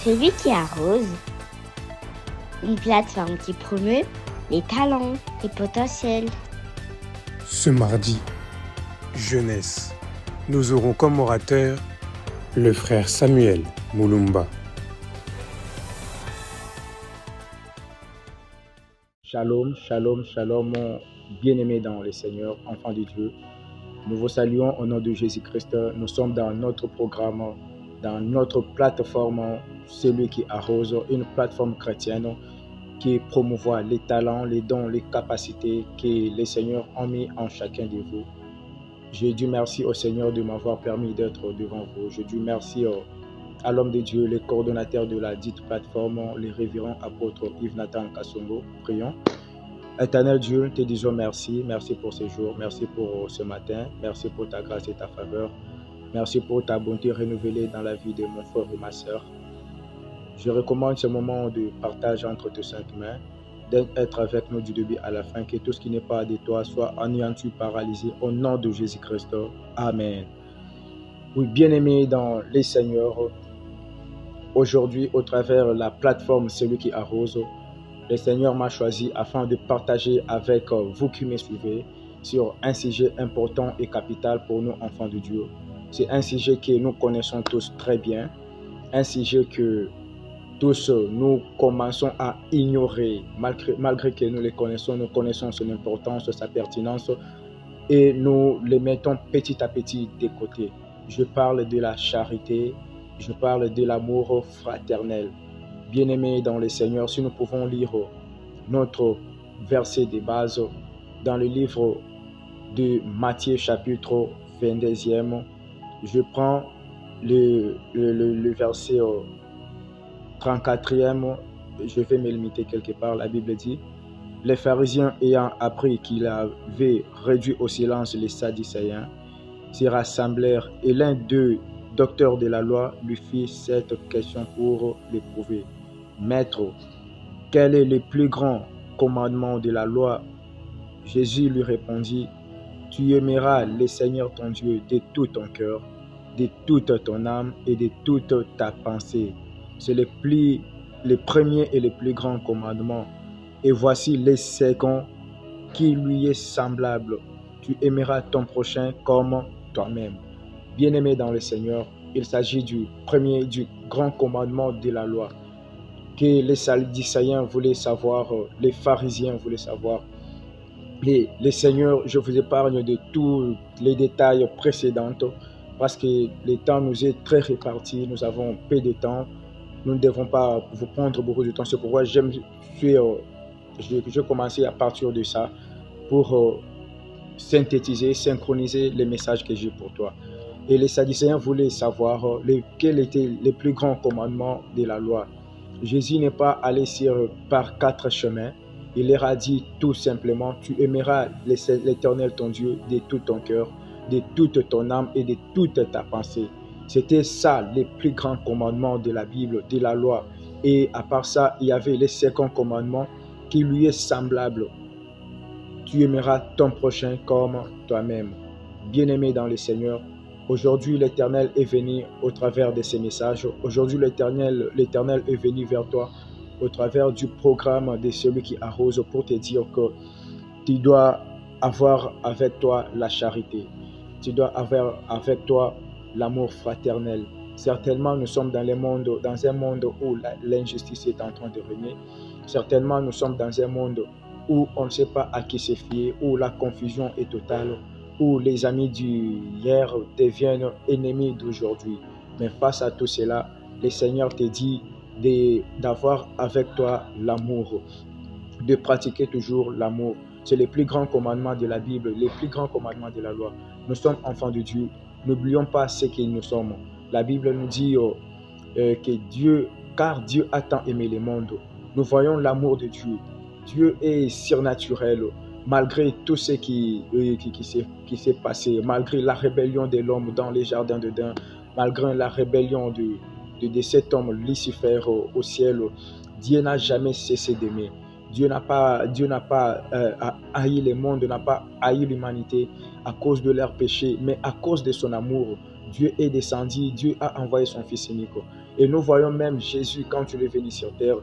Celui qui arrose, une plateforme qui promeut les talents, les potentiels. Ce mardi, jeunesse, nous aurons comme orateur le frère Samuel Moulumba. Shalom, shalom, shalom, bien-aimés dans le Seigneur, enfants de Dieu. Nous vous saluons au nom de Jésus-Christ. Nous sommes dans notre programme, dans notre plateforme, celui qui arrose, une plateforme chrétienne qui promouvoit les talents, les dons, les capacités que les Seigneurs ont mis en chacun de vous. Je dis merci au Seigneur de m'avoir permis d'être devant vous. Je dis merci à l'homme de Dieu, le coordonnateur de la dite plateforme, le révérend apôtre Yves Nathan Kassongo. Prions. Éternel Dieu, te disons merci. Merci pour ce jour. Merci pour ce matin. Merci pour ta grâce et ta faveur. Merci pour ta bonté renouvelée dans la vie de mon frère et ma sœur. Je recommande ce moment de partage entre tes saintes mains, d'être avec nous du début à la fin, que tout ce qui n'est pas de toi soit anéanti, paralysé, au nom de Jésus-Christ. Amen. Oui, bien-aimés dans les Seigneurs, aujourd'hui, au travers de la plateforme Celui qui arrose, le Seigneur m'a choisi afin de partager avec vous qui me suivez sur un sujet important et capital pour nous, enfants de Dieu. C'est un sujet que nous connaissons tous très bien, un sujet que tous nous commençons à ignorer, malgré que nous connaissons son importance, sa pertinence, et nous les mettons petit à petit de côté. Je parle de la charité, je parle de l'amour fraternel. Bien-aimés dans le Seigneur, si nous pouvons lire notre verset de base dans le livre de Matthieu chapitre 22e, je prends le verset 34e, je vais me limiter quelque part. La Bible dit: les pharisiens ayant appris qu'il avait réduit au silence les Sadducéens, s'y rassemblèrent et l'un d'eux, docteur de la loi, lui fit cette question pour l'éprouver. Maître, quel est le plus grand commandement de la loi? Jésus lui répondit: tu aimeras le Seigneur ton Dieu de tout ton cœur, de toute ton âme et de toute ta pensée. C'est le premier et le plus grand commandement. Et voici le second qui lui est semblable. Tu aimeras ton prochain comme toi-même. Bien-aimé dans le Seigneur, il s'agit du premier, du grand commandement de la loi, que les Sadducéens voulaient savoir, les pharisiens voulaient savoir. Et le Seigneur, je vous épargne de tous les détails précédents, parce que le temps nous est très réparti, nous avons peu de temps. Nous ne devons pas vous prendre beaucoup de temps. C'est pourquoi je commencer à partir de ça pour synthétiser, synchroniser les messages que j'ai pour toi. Et les Sadducéens voulaient savoir quel était le plus grand commandement de la loi. Jésus n'est pas allé par 4 chemins. Il leur a dit tout simplement: tu aimeras l'Éternel ton Dieu de tout ton cœur, de toute ton âme et de toute ta pensée. C'était ça le plus grand commandement de la Bible, de la loi. Et à part ça, il y avait le second commandement qui lui est semblable. Tu aimeras ton prochain comme toi-même. Bien-aimé dans le Seigneur, aujourd'hui l'Éternel est venu au travers de ces messages. Aujourd'hui l'Éternel est venu vers toi au travers du programme de celui qui arrose pour te dire que tu dois avoir avec toi la charité. Tu dois avoir avec toi l'amour fraternel. Certainement, nous sommes dans un monde où l'injustice est en train de régner. Certainement, nous sommes dans un monde où on ne sait pas à qui se fier, où la confusion est totale, où les amis d'hier deviennent ennemis d'aujourd'hui. Mais face à tout cela, le Seigneur te dit d'avoir avec toi l'amour, de pratiquer toujours l'amour. C'est le plus grand commandement de la Bible, le plus grand commandement de la loi. Nous sommes enfants de Dieu. N'oublions pas ce que nous sommes. La Bible nous dit car Dieu a tant aimé le monde. Nous voyons l'amour de Dieu. Dieu est surnaturel. Malgré tout ce qui s'est passé, malgré la rébellion de l'homme dans les jardins d'Éden, malgré la rébellion de cet homme Lucifer au ciel, Dieu n'a jamais cessé d'aimer. Dieu n'a pas haï le monde, n'a pas haï l'humanité à cause de leur péché, mais à cause de son amour. Dieu est descendu, Dieu a envoyé son Fils unique. Et nous voyons même Jésus, quand il est venu sur terre,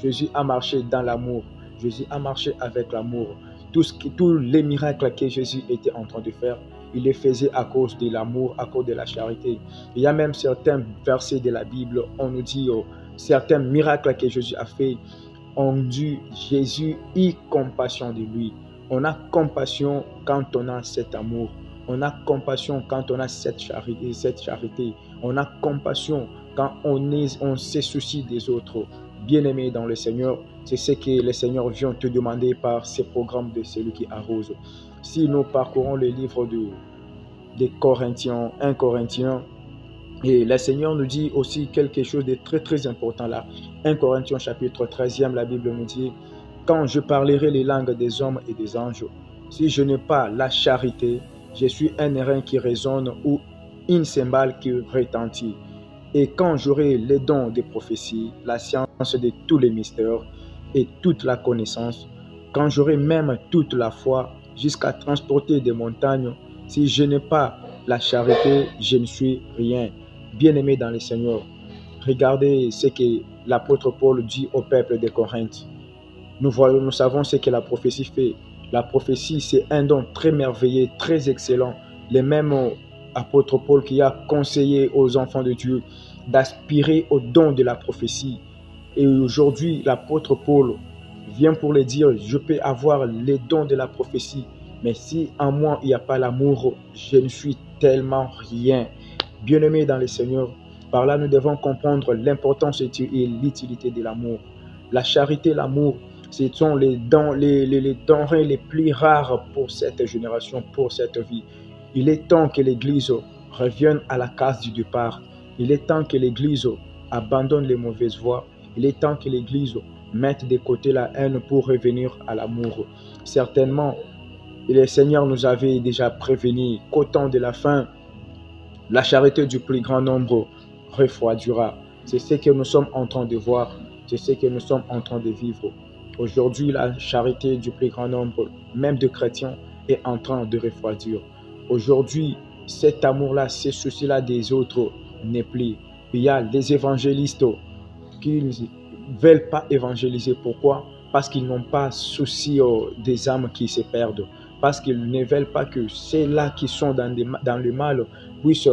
Jésus a marché dans l'amour. Jésus a marché avec l'amour. Tous les miracles que Jésus était en train de faire, il les faisait à cause de l'amour, à cause de la charité. Il y a même certains versets de la Bible, on nous dit certains miracles que Jésus a fait, on dit Jésus eut compassion de lui. On a compassion quand on a cet amour. On a compassion quand on a cette charité. On a compassion quand on se soucie des autres. Bien-aimé dans le Seigneur, c'est ce que le Seigneur vient te demander par ces programmes de celui qui arrose. Si nous parcourons le livre de Corinthiens, 1 Corinthiens, et le Seigneur nous dit aussi quelque chose de très très important là. 1 Corinthiens chapitre 13e, la Bible nous dit « Quand je parlerai les langues des hommes et des anges, si je n'ai pas la charité, je suis un airain qui résonne ou une cymbale qui retentit. Et quand j'aurai les dons de prophétie, la science de tous les mystères et toute la connaissance, quand j'aurai même toute la foi jusqu'à transporter des montagnes, si je n'ai pas la charité, je ne suis rien. » Bien-aimés dans le Seigneur, regardez ce que l'apôtre Paul dit au peuple de Corinthe. Nous savons ce que la prophétie fait. La prophétie, c'est un don très merveilleux, très excellent. Le même apôtre Paul qui a conseillé aux enfants de Dieu d'aspirer au don de la prophétie. Et aujourd'hui, l'apôtre Paul vient pour le dire, je peux avoir les dons de la prophétie, mais si en moi il n'y a pas l'amour, je ne suis tellement rien. Bien-aimés dans le Seigneur, par là nous devons comprendre l'importance et l'utilité de l'amour. La charité, l'amour, ce sont les denrées les plus rares pour cette génération, pour cette vie. Il est temps que l'Église revienne à la case du départ. Il est temps que l'Église abandonne les mauvaises voies. Il est temps que l'Église mette de côté la haine pour revenir à l'amour. Certainement, le Seigneur nous avait déjà prévenu qu'au temps de la fin, la charité du plus grand nombre refroidira. C'est ce que nous sommes en train de voir. C'est ce que nous sommes en train de vivre. Aujourd'hui, la charité du plus grand nombre, même de chrétiens, est en train de refroidir. Aujourd'hui, cet amour-là, ces soucis-là des autres n'est plus. Il y a des évangélistes qui ne veulent pas évangéliser. Pourquoi? Parce qu'ils n'ont pas souci des âmes qui se perdent. Parce qu'ils ne veulent pas que ceux-là qui sont dans le mal puissent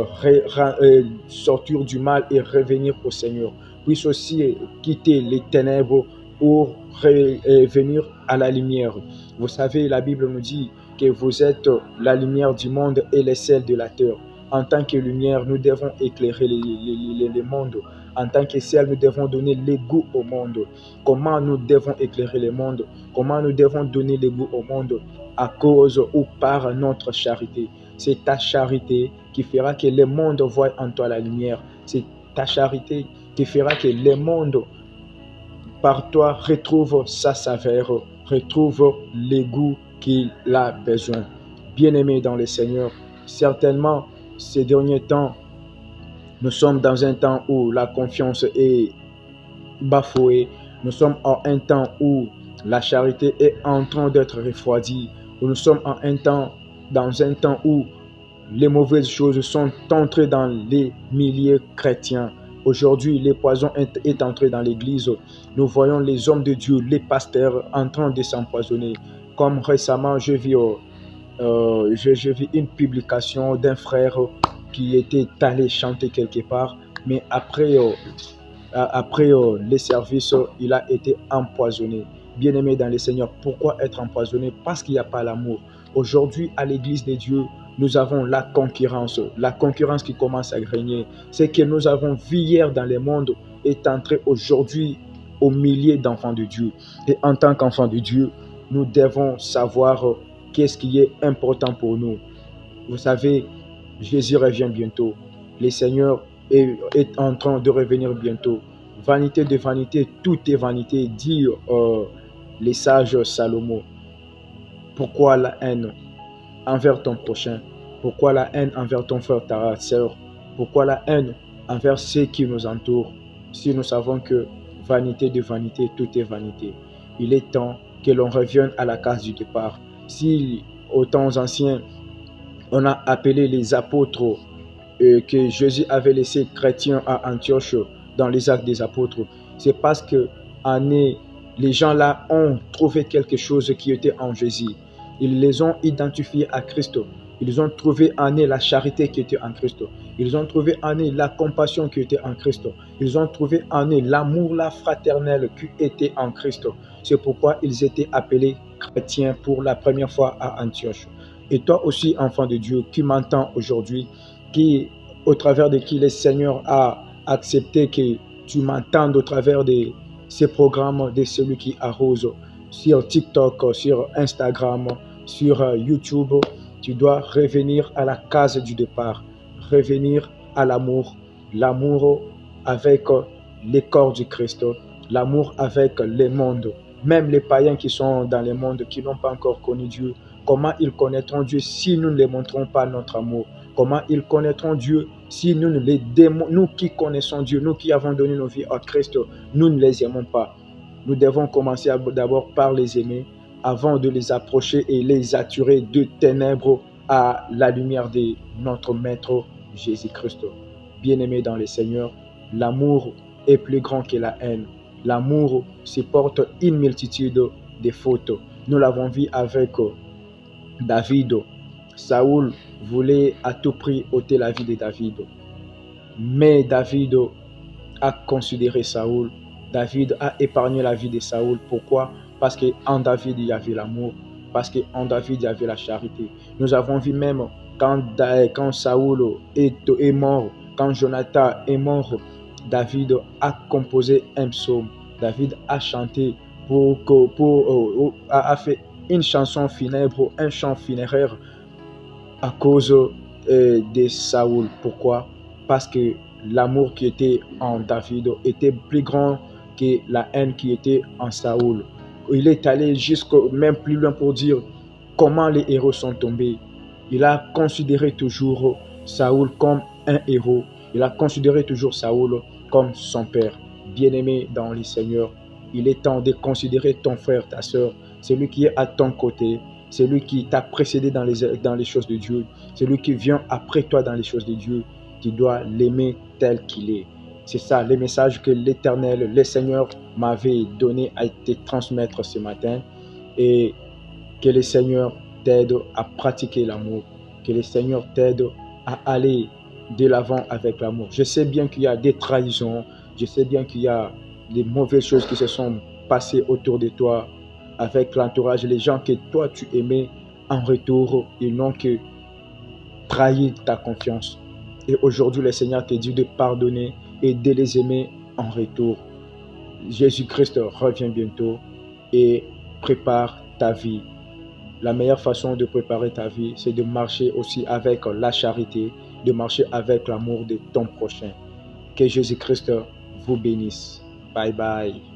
sortir du mal et revenir au Seigneur. Puissent aussi quitter les ténèbres pour revenir à la lumière. Vous savez, la Bible nous dit que vous êtes la lumière du monde et le sel de la terre. En tant que lumière, nous devons éclairer le monde. En tant que sel, nous devons donner le goût au monde. Comment nous devons éclairer le monde? Comment nous devons donner le goût au monde? À cause ou par notre charité. C'est ta charité qui fera que le monde voie en toi la lumière. C'est ta charité qui fera que le monde par toi retrouve sa saveur, retrouve le goût qu'il a besoin. Bien-aimés dans le Seigneur, certainement ces derniers temps, nous sommes dans un temps où la confiance est bafouée. Nous sommes en un temps où la charité est en train d'être refroidie. Nous sommes dans un temps où les mauvaises choses sont entrées dans les milieux chrétiens. Aujourd'hui, le poison est entré dans l'église. Nous voyons les hommes de Dieu, les pasteurs, en train de s'empoisonner. Comme récemment, je vis une publication d'un frère qui était allé chanter quelque part, mais après les services, il a été empoisonné. Bien-aimé dans le Seigneur, pourquoi être empoisonné? Parce qu'il n'y a pas l'amour. Aujourd'hui, à l'église de Dieu, nous avons la concurrence qui commence à régner. Ce que nous avons vu hier dans le monde est entré aujourd'hui au milieu d'enfants de Dieu. Et en tant qu'enfants de Dieu, nous devons savoir qu'est-ce qui est important pour nous. Vous savez, Jésus revient bientôt. Le Seigneur est en train de revenir bientôt. Vanité de vanité, tout est vanité, dit les sages Salomon. Pourquoi la haine envers ton prochain? Pourquoi la haine envers ton frère, ta sœur? Pourquoi la haine envers ceux qui nous entourent? Si nous savons que vanité de vanité, tout est vanité. Il est temps que l'on revienne à la case du départ. Si aux temps anciens, on a appelé les apôtres que Jésus avait laissé chrétiens à Antioche dans les actes des apôtres, c'est parce que les gens là ont trouvé quelque chose qui était en Jésus. Ils les ont identifiés à Christ. Ils ont trouvé en eux la charité qui était en Christ. Ils ont trouvé en eux la compassion qui était en Christ. Ils ont trouvé en eux l'amour, la fraternelle qui était en Christ. C'est pourquoi ils étaient appelés chrétiens pour la première fois à Antioche. Et toi aussi, enfant de Dieu, qui m'entends aujourd'hui, qui, au travers de qui le Seigneur a accepté que tu m'entendes au travers de ces programmes de celui qui arrose sur TikTok, sur Instagram, sur YouTube, tu dois revenir à la case du départ, revenir à l'amour, l'amour avec les corps du Christ, l'amour avec le monde. Même les païens qui sont dans le monde, qui n'ont pas encore connu Dieu, comment ils connaîtront Dieu si nous ne les montrons pas notre amour? Comment ils connaîtront Dieu si nous ne les nous qui connaissons Dieu, nous qui avons donné nos vies à Christ, nous ne les aimons pas? Nous devons commencer d'abord par les aimer avant de les approcher et les attirer de ténèbres à la lumière de notre Maître Jésus-Christ. Bien-aimés dans le Seigneur, l'amour est plus grand que la haine. L'amour supporte une multitude de fautes. Nous l'avons vu avec David. Saoul voulait à tout prix ôter la vie de David. Mais David a considéré Saoul. David a épargné la vie de Saoul. Pourquoi? Parce qu'en David, il y avait l'amour. Parce qu'en David, il y avait la charité. Nous avons vu même quand Saoul est mort, quand Jonathan est mort, David a composé un psaume. David a chanté a fait une chanson funèbre, un chant funéraire à cause de Saoul. Pourquoi? Parce que l'amour qui était en David était plus grand que la haine qui était en Saoul. Il est allé jusqu'au même plus loin pour dire comment les héros sont tombés. Il a considéré toujours Saoul comme un héros. Il a considéré toujours Saoul comme son père. Bien-aimé dans le Seigneur, il est temps de considérer ton frère, ta soeur, celui qui est à ton côté, celui qui t'a précédé dans les choses de Dieu, celui qui vient après toi dans les choses de Dieu. Tu dois l'aimer tel qu'il est. C'est ça le message que l'Éternel, le Seigneur m'avait donné à te transmettre ce matin. Et que le Seigneur t'aide à pratiquer l'amour. Que le Seigneur t'aide à aller de l'avant avec l'amour. Je sais bien qu'il y a des trahisons. Je sais bien qu'il y a des mauvaises choses qui se sont passées autour de toi avec l'entourage. Les gens que toi tu aimais, en retour, ils n'ont que trahi ta confiance. Et aujourd'hui, le Seigneur te dit de pardonner et de les aimer en retour. Jésus-Christ revient bientôt et prépare ta vie. La meilleure façon de préparer ta vie, c'est de marcher aussi avec la charité, de marcher avec l'amour de ton prochain. Que Jésus-Christ vous bénisse. Bye bye.